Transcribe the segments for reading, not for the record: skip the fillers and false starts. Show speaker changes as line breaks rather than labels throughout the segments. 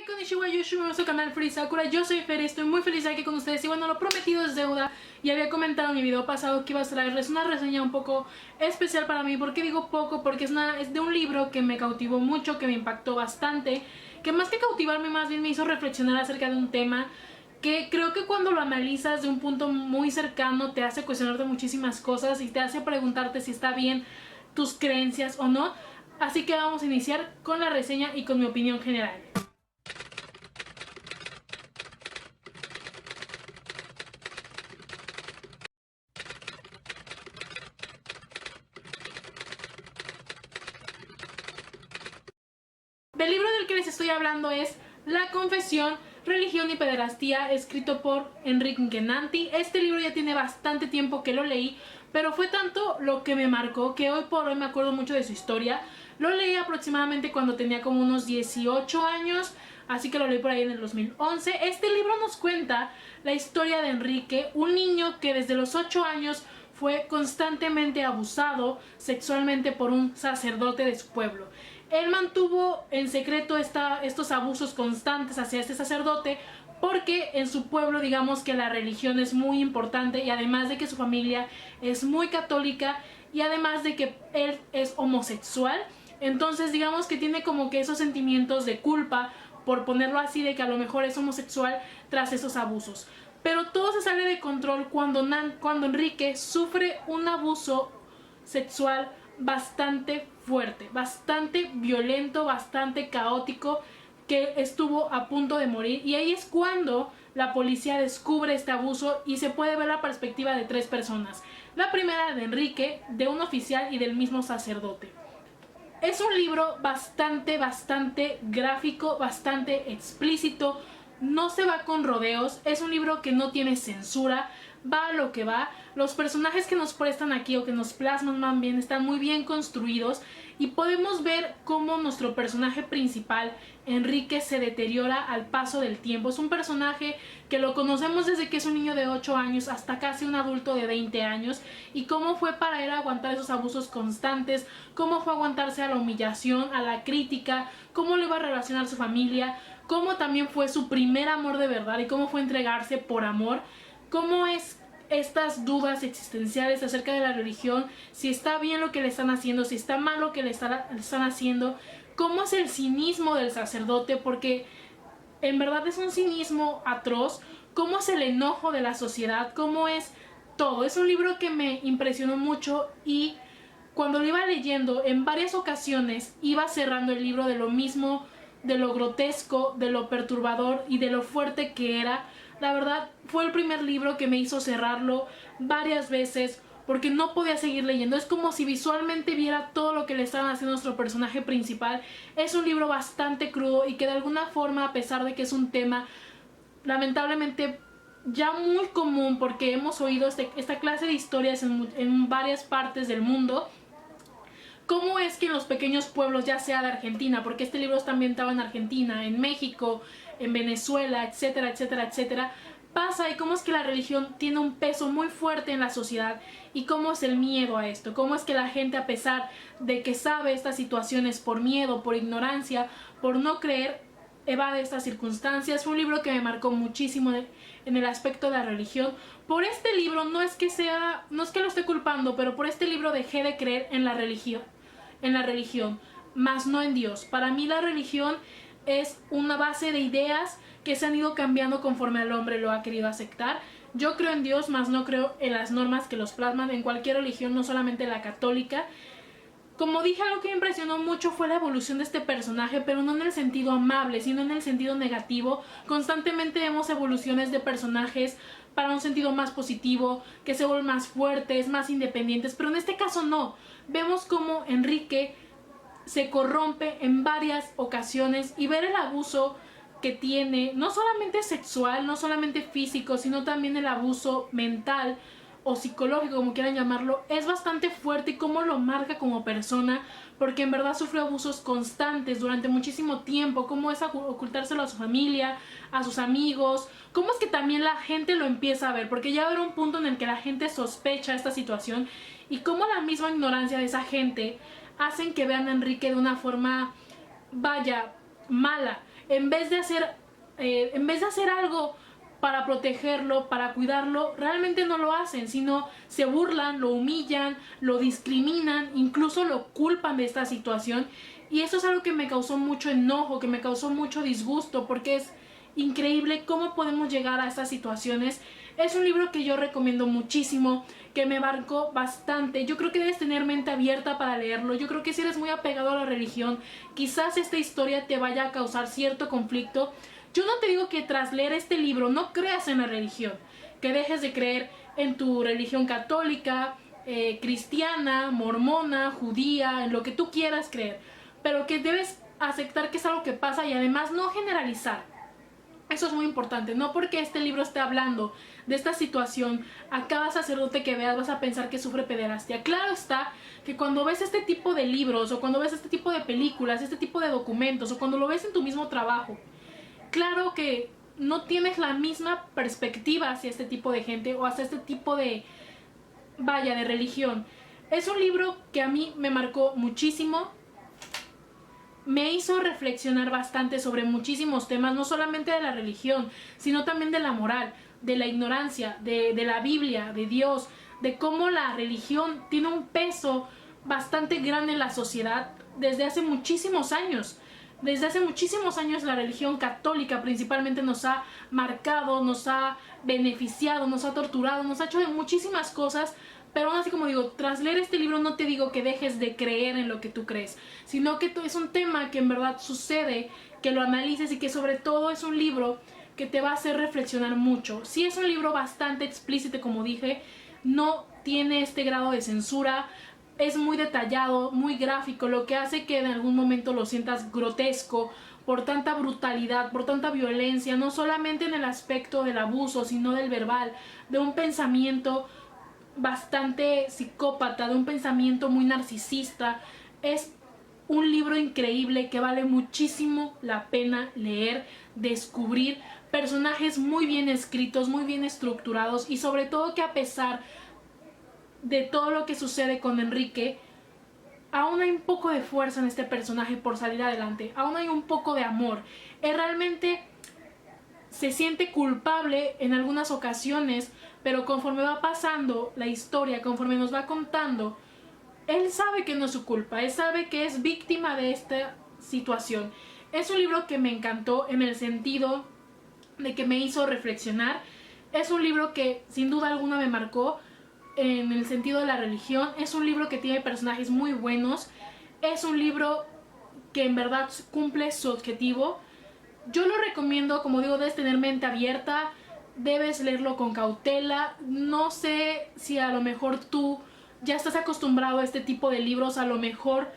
Konnichiwa, Yoshimi, nuestro canal Free Sakura. Yo soy Fer y estoy muy feliz de aquí con ustedes. Y bueno, lo prometido es deuda. Y había comentado en mi video pasado que iba a traerles una reseña un poco especial para mí. ¿Por qué digo poco? Porque es de un libro que me cautivó mucho, que me impactó bastante, que más que cautivarme, más bien me hizo reflexionar acerca de un tema que creo que cuando lo analizas de un punto muy cercano te hace cuestionarte muchísimas cosas y te hace preguntarte si está bien tus creencias o no. Así que vamos a iniciar con la reseña y con mi opinión general. El libro del que les estoy hablando es La Confesión, Religión y Pederastía, escrito por Enrique Guinanti. Este libro ya tiene bastante tiempo que lo leí, pero fue tanto lo que me marcó que hoy por hoy me acuerdo mucho de su historia. Lo leí aproximadamente cuando tenía como unos 18 años, así que lo leí por ahí en el 2011. Este libro nos cuenta la historia de Enrique, un niño que desde los 8 años fue constantemente abusado sexualmente por un sacerdote de su pueblo. Él mantuvo en secreto estos abusos constantes hacia este sacerdote porque en su pueblo, digamos que la religión es muy importante, y además de que su familia es muy católica y además de que él es homosexual, entonces digamos que tiene como que esos sentimientos de culpa, por ponerlo así, de que a lo mejor es homosexual tras esos abusos. Pero todo se sale de control cuando Enrique sufre un abuso sexual bastante fuerte, bastante violento, bastante caótico, que estuvo a punto de morir. Y ahí es cuando la policía descubre este abuso y se puede ver la perspectiva de tres personas. La primera de Enrique, de un oficial y del mismo sacerdote. Es un libro bastante gráfico, bastante explícito, no se va con rodeos, es un libro que no tiene censura, va a lo que va. Los personajes que nos prestan aquí o que nos plasman más bien están muy bien construidos y podemos ver cómo nuestro personaje principal, Enrique, se deteriora al paso del tiempo. Es un personaje que lo conocemos desde que es un niño de 8 años hasta casi un adulto de 20 años, y cómo fue para él aguantar esos abusos constantes, cómo fue aguantarse a la humillación, a la crítica, cómo lo iba a relacionar su familia, cómo también fue su primer amor de verdad y cómo fue entregarse por amor, cómo es estas dudas existenciales acerca de la religión, si está bien lo que le están haciendo, si está mal lo que le están haciendo, cómo es el cinismo del sacerdote, porque en verdad es un cinismo atroz, cómo es el enojo de la sociedad, cómo es todo. Es un libro que me impresionó mucho y cuando lo iba leyendo en varias ocasiones iba cerrando el libro de lo mismo, de lo grotesco, de lo perturbador y de lo fuerte que era. La verdad fue el primer libro que me hizo cerrarlo varias veces porque no podía seguir leyendo. Es como si visualmente viera todo lo que le estaban haciendo a nuestro personaje principal. Es un libro bastante crudo y que de alguna forma, a pesar de que es un tema lamentablemente ya muy común, porque hemos oído esta clase de historias en varias partes del mundo, cómo es que en los pequeños pueblos, ya sea de Argentina, porque este libro está ambientado en Argentina, en México, en Venezuela, etcétera, etcétera, etcétera, pasa, y cómo es que la religión tiene un peso muy fuerte en la sociedad y cómo es el miedo a esto, cómo es que la gente, a pesar de que sabe estas situaciones, por miedo, por ignorancia, por no creer, evade estas circunstancias. Fue un libro que me marcó muchísimo en el aspecto de la religión. Por este libro no es que lo esté culpando, pero por este libro dejé de creer en la religión, más no en Dios. Para mí la religión es una base de ideas que se han ido cambiando conforme el hombre lo ha querido aceptar. Yo creo en Dios, más no creo en las normas que los plasman en cualquier religión, no solamente la católica. Como dije, algo que me impresionó mucho fue la evolución de este personaje, pero no en el sentido amable, sino en el sentido negativo. Constantemente vemos evoluciones de personajes para un sentido más positivo, que se vuelven más fuertes, más independientes, pero en este caso no. Vemos cómo Enrique se corrompe en varias ocasiones, y ver el abuso que tiene, no solamente sexual, no solamente físico, sino también el abuso mental o psicológico, como quieran llamarlo, es bastante fuerte, y cómo lo marca como persona, porque en verdad sufrió abusos constantes durante muchísimo tiempo, cómo es ocultárselo a su familia, a sus amigos, cómo es que también la gente lo empieza a ver, porque ya va a haber un punto en el que la gente sospecha esta situación, y cómo la misma ignorancia de esa gente hacen que vean a Enrique de una forma, vaya, mala. en vez de hacer algo para protegerlo, para cuidarlo, realmente no lo hacen, sino se burlan, lo humillan, lo discriminan, incluso lo culpan de esta situación. Y eso es algo que me causó mucho enojo, que me causó mucho disgusto, porque es increíble cómo podemos llegar a estas situaciones. Es un libro que yo recomiendo muchísimo, que me marcó bastante. Yo creo que debes tener mente abierta para leerlo. Yo creo que si eres muy apegado a la religión, quizás esta historia te vaya a causar cierto conflicto. Yo no te digo que tras leer este libro no creas en la religión, que dejes de creer en tu religión católica, cristiana, mormona, judía, en lo que tú quieras creer, pero que debes aceptar que es algo que pasa y además no generalizar. Eso es muy importante. No porque este libro esté hablando de esta situación, a cada sacerdote que veas vas a pensar que sufre pederastia. Claro está que cuando ves este tipo de libros, o cuando ves este tipo de películas, este tipo de documentos, o cuando lo ves en tu mismo trabajo, claro que no tienes la misma perspectiva hacia este tipo de gente o hacia este tipo de religión. Es un libro que a mí me marcó muchísimo. Me hizo reflexionar bastante sobre muchísimos temas, no solamente de la religión, sino también de la moral, de la ignorancia, de la Biblia, de Dios, de cómo la religión tiene un peso bastante grande en la sociedad desde hace muchísimos años. Desde hace muchísimos años la religión católica principalmente nos ha marcado, nos ha beneficiado, nos ha torturado, nos ha hecho de muchísimas cosas. Pero aún así, como digo, tras leer este libro no te digo que dejes de creer en lo que tú crees, sino que es un tema que en verdad sucede, que lo analices y que sobre todo es un libro que te va a hacer reflexionar mucho. Sí, es un libro bastante explícito, como dije, no tiene este grado de censura, es muy detallado, muy gráfico, lo que hace que en algún momento lo sientas grotesco por tanta brutalidad, por tanta violencia, no solamente en el aspecto del abuso, sino del verbal, de un pensamiento bastante psicópata, de un pensamiento muy narcisista. Es un libro increíble que vale muchísimo la pena leer, descubrir personajes muy bien escritos, muy bien estructurados y sobre todo que a pesar de todo lo que sucede con Enrique, aún hay un poco de fuerza en este personaje por salir adelante, aún hay un poco de amor. Él realmente se siente culpable en algunas ocasiones, pero conforme va pasando la historia, conforme nos va contando, él sabe que no es su culpa, él sabe que es víctima de esta situación. Es un libro que me encantó en el sentido de que me hizo reflexionar. Es un libro que sin duda alguna me marcó en el sentido de la religión. Es un libro que tiene personajes muy buenos. Es un libro que en verdad cumple su objetivo. Yo lo recomiendo, como digo, debes tener mente abierta, debes leerlo con cautela. No sé si a lo mejor tú ya estás acostumbrado a este tipo de libros, a lo mejor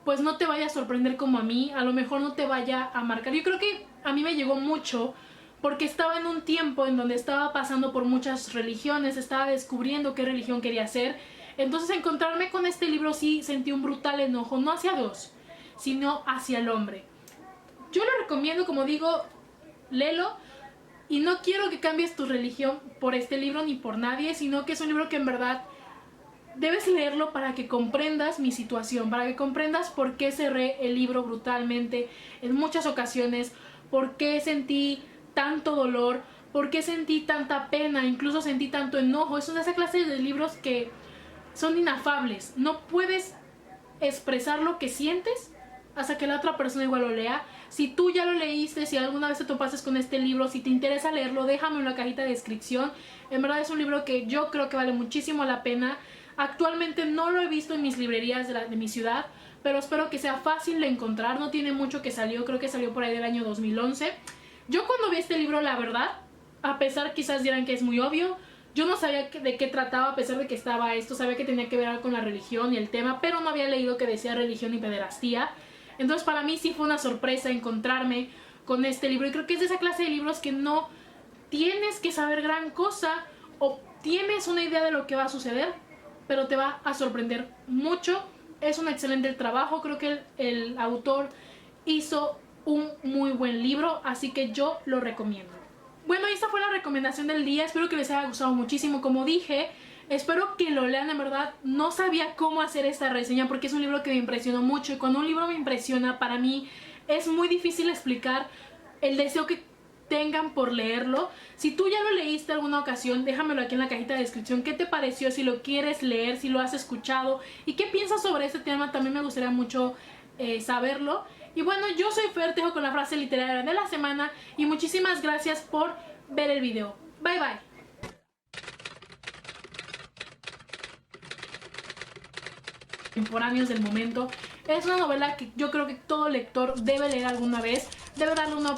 pues no te vaya a sorprender como a mí, a lo mejor no te vaya a marcar. Yo creo que a mí me llegó mucho porque estaba en un tiempo en donde estaba pasando por muchas religiones, estaba descubriendo qué religión quería ser. Entonces encontrarme con este libro sí sentí un brutal enojo, no hacia Dios, sino hacia el hombre. Yo lo recomiendo, como digo, léelo. Y no quiero que cambies tu religión por este libro ni por nadie, sino que es un libro que en verdad debes leerlo para que comprendas mi situación, para que comprendas por qué cerré el libro brutalmente en muchas ocasiones, por qué sentí tanto dolor, por qué sentí tanta pena, incluso sentí tanto enojo. Es una de esas clases de libros que son inafables. No puedes expresar lo que sientes hasta que la otra persona igual lo lea. Si tú ya lo leíste, si alguna vez te topaste con este libro, si te interesa leerlo, déjame en la cajita de descripción. En verdad es un libro que yo creo que vale muchísimo la pena. Actualmente no lo he visto en mis librerías de mi ciudad, pero espero que sea fácil de encontrar. No tiene mucho que salió, creo que salió por ahí del año 2011. Yo cuando vi este libro, la verdad, a pesar quizás dirán que es muy obvio, yo no sabía de qué trataba, a pesar de que estaba esto, sabía que tenía que ver algo con la religión y el tema, pero no había leído que decía religión y pederastía. Entonces para mí sí fue una sorpresa encontrarme con este libro, y creo que es de esa clase de libros que no tienes que saber gran cosa o tienes una idea de lo que va a suceder, pero te va a sorprender mucho. Es un excelente trabajo, creo que el autor hizo un muy buen libro, así que yo lo recomiendo. Bueno, esta fue la recomendación del día, espero que les haya gustado muchísimo. Como dije, espero que lo lean. En verdad no sabía cómo hacer esta reseña porque es un libro que me impresionó mucho, y cuando un libro me impresiona, para mí es muy difícil explicar el deseo que tengan por leerlo. Si tú ya lo leíste alguna ocasión, déjamelo aquí en la cajita de descripción. ¿Qué te pareció? Si lo quieres leer, si lo has escuchado y qué piensas sobre este tema, también me gustaría mucho saberlo. Y bueno, yo soy Fer, te dejo con la frase literaria de la semana y muchísimas gracias por ver el video. Bye bye. Contemporáneos del momento. Es una novela que yo creo que todo lector debe leer alguna vez, debe darle una